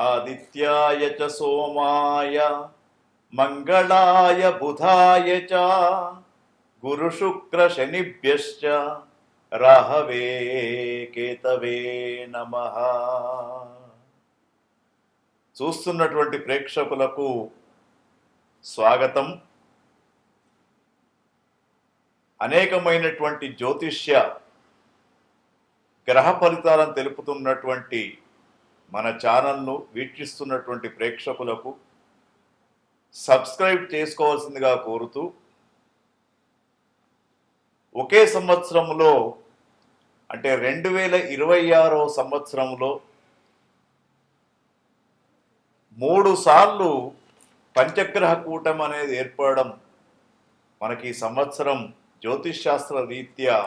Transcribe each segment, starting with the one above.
ఆదిత్యాయ చ సోమాయ మంగళాయ బుధాయ చ గురు శుక్ర శనిభ్యశ్చ రాహవే కేతవే నమః. చూస్తున్నటువంటి ప్రేక్షకులకు స్వాగతం. అనేకమైనటువంటి జ్యోతిష్య గ్రహ ఫలితాలను తెలుపుతున్నటువంటి మన ఛానల్ను వీక్షిస్తున్నటువంటి ప్రేక్షకులకు సబ్స్క్రైబ్ చేసుకోవాల్సిందిగా కోరుతూ, ఒకే సంవత్సరంలో అంటే 2026వ సంవత్సరంలో 3 సార్లు పంచగ్రహ కూటమి అనేది ఏర్పడడం మనకి ఈ సంవత్సరం జ్యోతిష్ శాస్త్ర రీత్యా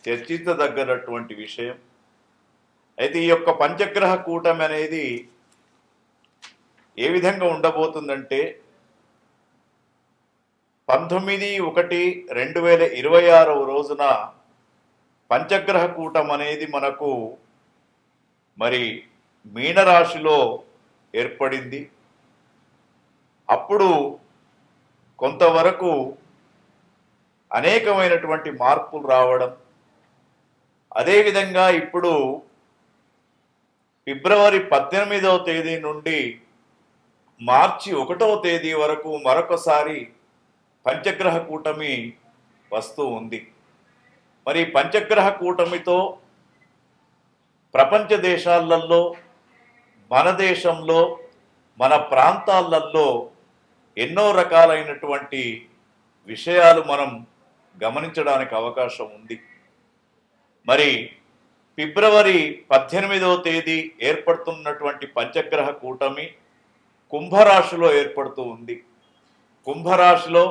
చర్చించదగ్గనటువంటి విషయం. అయితే ఈ యొక్క పంచగ్రహ కూటమి అనేది ఏ విధంగా ఉండబోతుందంటే 19/1/2026 రోజున పంచగ్రహ కూటమి అనేది మనకు మరి మీనరాశిలో ఏర్పడింది. అప్పుడు కొంతవరకు అనేకమైనటువంటి మార్పులు రావడం, అదేవిధంగా ఇప్పుడు ఫిబ్రవరి 18వ తేదీ నుండి మార్చి 1వ తేదీ వరకు మరొకసారి పంచగ్రహ కూటమి వస్తూ ఉంది. మరి పంచగ్రహ కూటమితో ప్రపంచ దేశాలలో, మన దేశంలో, మన ప్రాంతాలలో ఎన్నో రకాలైనటువంటి విషయాలు మనం గమనించడానికి అవకాశం ఉంది. మరి ఫిబ్రవరి 18వ తేదీ ఏర్పడుతున్నటువంటి పంచగ్రహ కూటమి కుంభరాశిలో ఏర్పడుతూ ఉంది. కుంభరాశిలో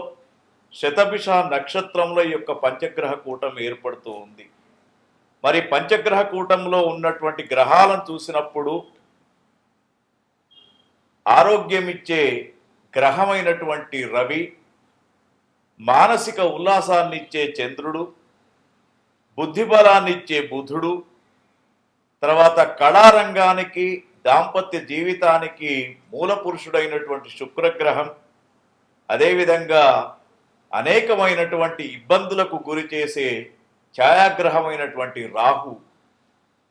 శతభిష నక్షత్రంలో ఈ యొక్క పంచగ్రహ కూటమి ఏర్పడుతూ ఉంది. మరి పంచగ్రహ కూటంలో ఉన్నటువంటి గ్రహాలను చూసినప్పుడు ఆరోగ్యమిచ్చే గ్రహమైనటువంటి రవి, మానసిక ఉల్లాసాన్నిచ్చే చంద్రుడు, బుద్ధిబలాన్నిచ్చే బుధుడు, తర్వాత కళారంగానికి, దాంపత్య జీవితానికి మూల పురుషుడైనటువంటి శుక్రగ్రహం, అదేవిధంగా అనేకమైనటువంటి ఇబ్బందులకు గురి చేసే ఛాయాగ్రహమైనటువంటి రాహు,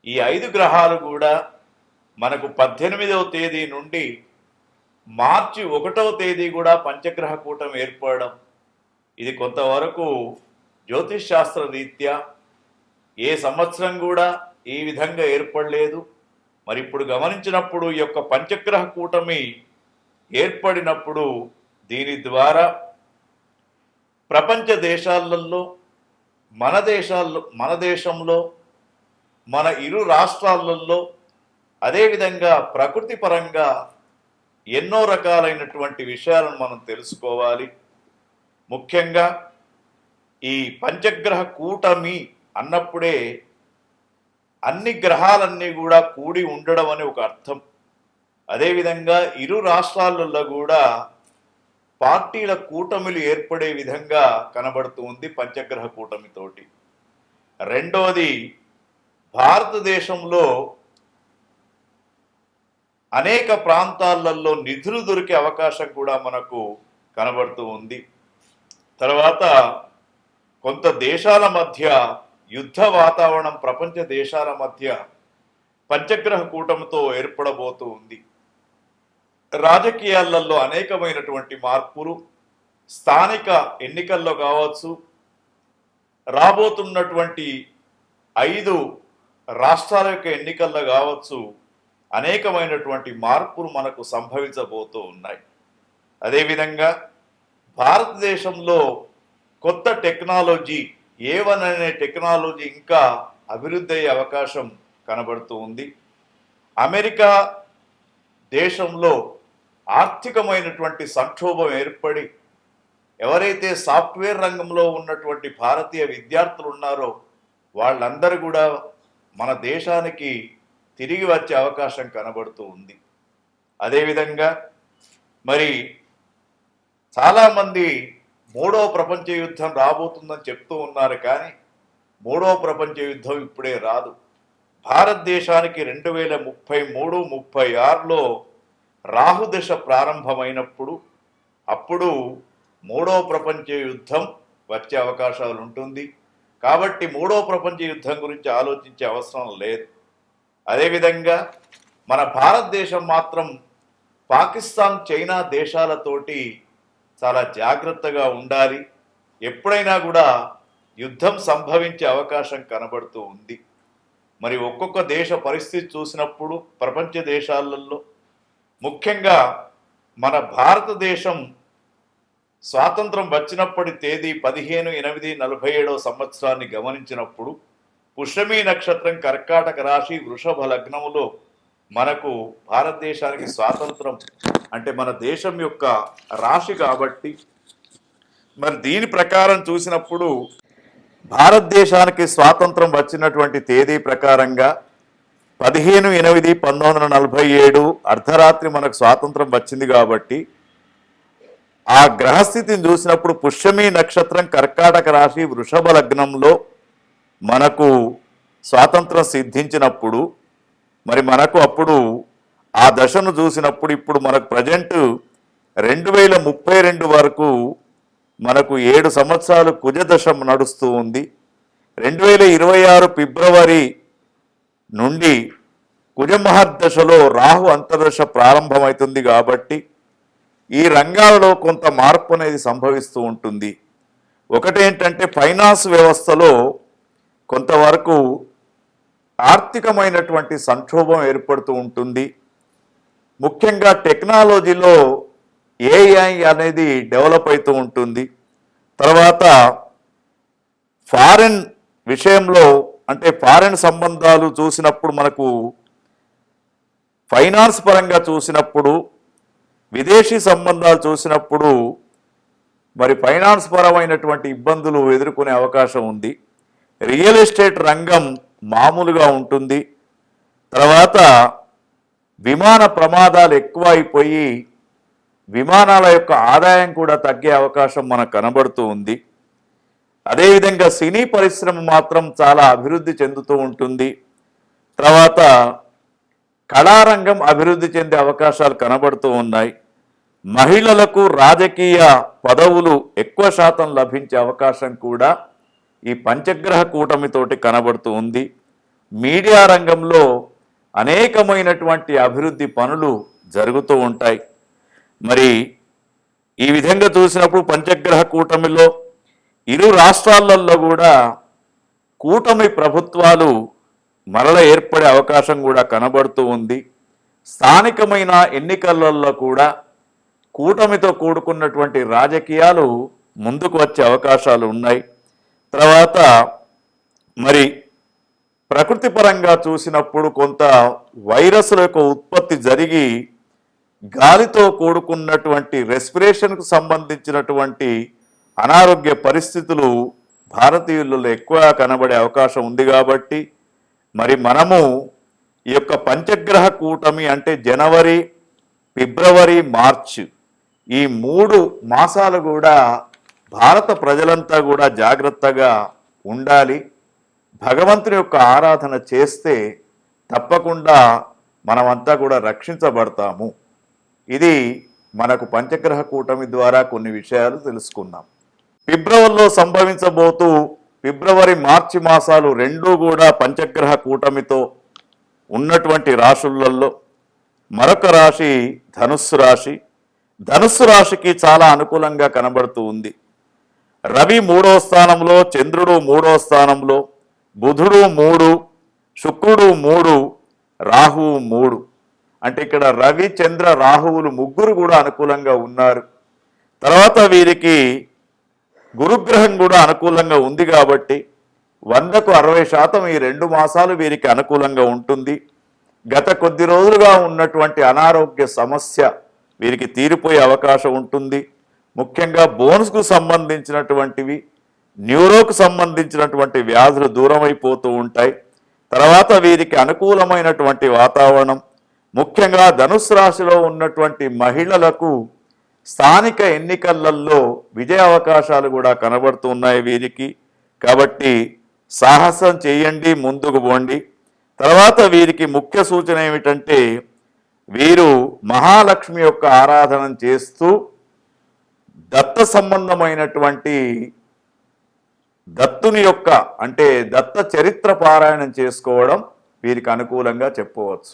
ఈ 5 గ్రహాలు కూడా మనకు 18వ తేదీ నుండి మార్చి 1వ తేదీ కూడా పంచగ్రహ కూటమి ఏర్పడడం, ఇది కొంతవరకు జ్యోతిష్ శాస్త్ర రీత్యా ఏ సంవత్సరం కూడా ఈ విధంగా ఏర్పడలేదు. మరి ఇప్పుడు గమనించినప్పుడు ఈ యొక్క పంచగ్రహ కూటమి ఏర్పడినప్పుడు దీని ద్వారా ప్రపంచ దేశాలలో, మన దేశంలో, మన ఇరు రాష్ట్రాలలో, అదేవిధంగా ప్రకృతి పరంగా ఎన్నో రకాలైనటువంటి విషయాలను మనం తెలుసుకోవాలి. ముఖ్యంగా ఈ పంచగ్రహ కూటమి అన్నప్పుడే అన్ని గ్రహాలన్నీ కూడా కూడి ఉండడం అని ఒక అర్థం. అదేవిధంగా ఇరు రాష్ట్రాలలో కూడా పార్టీల కూటమిలు ఏర్పడే విధంగా కనబడుతూ ఉంది పంచగ్రహ కూటమితోటి. రెండవది, భారతదేశంలో అనేక ప్రాంతాలలో నిధులు దొరికే అవకాశం కూడా మనకు కనబడుతూ ఉంది. తర్వాత కొంత దేశాల మధ్య యుద్ధ వాతావరణం ప్రపంచ దేశాల మధ్య పంచగ్రహ కూటమితో ఏర్పడబోతూ ఉంది. రాజకీయాలలో అనేకమైనటువంటి మార్పులు, స్థానిక ఎన్నికల్లో కావచ్చు, రాబోతున్నటువంటి 5 రాష్ట్రాల యొక్క ఎన్నికల్లో కావచ్చు, అనేకమైనటువంటి మార్పులు మనకు సంభవించబోతూ ఉన్నాయి. అదేవిధంగా భారతదేశంలో కొత్త టెక్నాలజీ, A1 అనే టెక్నాలజీ ఇంకా అభివృద్ధి అయ్యే అవకాశం కనబడుతూ ఉంది. అమెరికా దేశంలో ఆర్థికమైనటువంటి సంక్షోభం ఏర్పడి ఎవరైతే సాఫ్ట్వేర్ రంగంలో ఉన్నటువంటి భారతీయ విద్యార్థులు ఉన్నారో వాళ్ళందరూ కూడా మన దేశానికి తిరిగి వచ్చే అవకాశం కనబడుతూ ఉంది. అదేవిధంగా మరి చాలామంది 3వ ప్రపంచ యుద్ధం రాబోతుందని చెప్తూ ఉన్నారు, కానీ 3వ ప్రపంచ యుద్ధం ఇప్పుడే రాదు. భారతదేశానికి 2033-36లో రాహుదశ ప్రారంభమైనప్పుడు అప్పుడు మూడవ ప్రపంచ యుద్ధం వచ్చే అవకాశాలు ఉంటుంది. కాబట్టి మూడవ ప్రపంచ యుద్ధం గురించి ఆలోచించే అవసరం లేదు. అదేవిధంగా మన భారతదేశం మాత్రం పాకిస్తాన్, చైనా దేశాలతోటి చాలా జాగ్రత్తగా ఉండాలి. ఎప్పుడైనా కూడా యుద్ధం సంభవించే అవకాశం కనబడుతూ ఉంది. మరి ఒక్కొక్క దేశ పరిస్థితి చూసినప్పుడు ప్రపంచ దేశాలలో ముఖ్యంగా మన భారతదేశం స్వాతంత్రం వచ్చినప్పటి తేదీ 15/8/47 సంవత్సరాన్ని గమనించినప్పుడు పుష్యమి నక్షత్రం కర్కాటక రాశి వృషభ లగ్నములో మనకు భారతదేశానికి స్వాతంత్రం అంటే మన దేశం యొక్క రాశి కాబట్టి మరి దీని ప్రకారం చూసినప్పుడు భారతదేశానికి స్వాతంత్రం వచ్చినటువంటి తేదీ ప్రకారంగా 15/8/1947 అర్ధరాత్రి మనకు స్వాతంత్రం వచ్చింది కాబట్టి ఆ గ్రహస్థితిని చూసినప్పుడు పుష్యమి నక్షత్రం కర్కాటక రాశి వృషభ లగ్నంలో మనకు స్వాతంత్రం సిద్ధించినప్పుడు మరి మనకు అప్పుడు ఆ దశను చూసినప్పుడు ఇప్పుడు మనకు ప్రజెంట్ 2032 వరకు మనకు 7 సంవత్సరాలు కుజదశ నడుస్తూ ఉంది. 2026 ఫిబ్రవరి నుండి కుజమహర్దశలో రాహు అంతర్దశ ప్రారంభమవుతుంది కాబట్టి ఈ రంగాలలో కొంత మార్పు అనేది సంభవిస్తూ ఉంటుంది. ఒకటేంటంటే ఫైనాన్స్ వ్యవస్థలో కొంతవరకు ఆర్థికమైనటువంటి సంక్షోభం ఏర్పడుతూ ఉంటుంది. ముఖ్యంగా టెక్నాలజీలో ఏఐ అనేది డెవలప్ అవుతూ ఉంటుంది. తర్వాత ఫారెన్ విషయంలో అంటే ఫారెన్ సంబంధాలు చూసినప్పుడు మనకు ఫైనాన్స్ పరంగా చూసినప్పుడు విదేశీ సంబంధాలు చూసినప్పుడు మరి ఫైనాన్స్ పరమైనటువంటి ఇబ్బందులు ఎదుర్కొనే అవకాశం ఉంది. రియల్ ఎస్టేట్ రంగం మామూలుగా ఉంటుంది. తర్వాత విమాన ప్రమాదాలు ఎక్కువ అయిపోయి విమానాల యొక్క ఆదాయం కూడా తగ్గే అవకాశం మనకు కనబడుతూ ఉంది. అదేవిధంగా సినీ పరిశ్రమ మాత్రం చాలా అభివృద్ధి చెందుతూ ఉంటుంది. తర్వాత కళారంగం అభివృద్ధి చెందే అవకాశాలు కనబడుతూ ఉన్నాయి. మహిళలకు రాజకీయ పదవులు ఎక్కువ శాతం లభించే అవకాశం కూడా ఈ పంచగ్రహ కూటమితోటి కనబడుతూ ఉంది. మీడియా రంగంలో అనేకమైనటువంటి అభివృద్ధి పనులు జరుగుతూ ఉంటాయి. మరి ఈ విధంగా చూసినప్పుడు పంచగ్రహ కూటమిలో ఇరు రాష్ట్రాలలో కూడా కూటమి ప్రభుత్వాలు మరల ఏర్పడే అవకాశం కూడా కనబడుతూ ఉంది. స్థానికమైన ఎన్నికలలో కూడా కూటమితో కూడుకున్నటువంటి రాజకీయాలు ముందుకు వచ్చే అవకాశాలు ఉన్నాయి. తర్వాత మరి ప్రకృతి పరంగా చూసినప్పుడు కొంత వైరస్ల యొక్క ఉత్పత్తి జరిగి గాలితో కూడుకున్నటువంటి రెస్పిరేషన్కు సంబంధించినటువంటి అనారోగ్య పరిస్థితులు భారతీయులలో ఎక్కువగా కనబడే అవకాశం ఉంది. కాబట్టి మరి మనము ఈ యొక్క పంచగ్రహ కూటమి అంటే జనవరి, ఫిబ్రవరి, మార్చ్ ఈ 3 మాసాలు కూడా భారత ప్రజలంతా కూడా జాగ్రత్తగా ఉండాలి. భగవంతుని యొక్క ఆరాధన చేస్తే తప్పకుండా మనమంతా కూడా రక్షించబడతాము. ఇది మనకు పంచగ్రహ కూటమి ద్వారా కొన్ని విషయాలు తెలుసుకున్నాం. ఫిబ్రవరిలో సంభవించబోతూ ఫిబ్రవరి, మార్చి మాసాలు రెండూ కూడా పంచగ్రహ కూటమితో ఉన్నటువంటి రాశులలో మరొక రాశి ధనుస్సు రాశి. ధనుస్సు రాశికి చాలా అనుకూలంగా కనబడుతూ ఉంది. రవి 3వ స్థానంలో, చంద్రుడు 3వ స్థానంలో, బుధుడు 3, శుక్రుడు 3, రాహువు 3. అంటే ఇక్కడ రవి, చంద్ర, రాహువులు ముగ్గురు కూడా అనుకూలంగా ఉన్నారు. తర్వాత వీరికి గురుగ్రహం కూడా అనుకూలంగా ఉంది కాబట్టి 100కు 60% ఈ 2 మాసాలు వీరికి అనుకూలంగా ఉంటుంది. గత కొద్ది రోజులుగా ఉన్నటువంటి అనారోగ్య సమస్య వీరికి తీరిపోయే అవకాశం ఉంటుంది. ముఖ్యంగా బోన్స్కు సంబంధించినటువంటివి, న్యూరోకు సంబంధించినటువంటి వ్యాధులు దూరం అయిపోతూ ఉంటాయి. తర్వాత వీరికి అనుకూలమైనటువంటి వాతావరణం, ముఖ్యంగా ధనుస్సు రాశిలో ఉన్నటువంటి మహిళలకు స్థానిక ఎన్నికలలో విజయ అవకాశాలు కూడా కనబడుతున్నాయి వీరికి. కాబట్టి సాహసం చేయండి, ముందుకు పోండి. తర్వాత వీరికి ముఖ్య సూచన ఏమిటంటే వీరు మహాలక్ష్మి యొక్క ఆరాధన చేస్తూ దత్త సంబంధమైనటువంటి దత్తుని యొక్క అంటే దత్త చరిత్ర పారాయణం చేసుకోవడం వీరికి అనుకూలంగా చెప్పవచ్చు.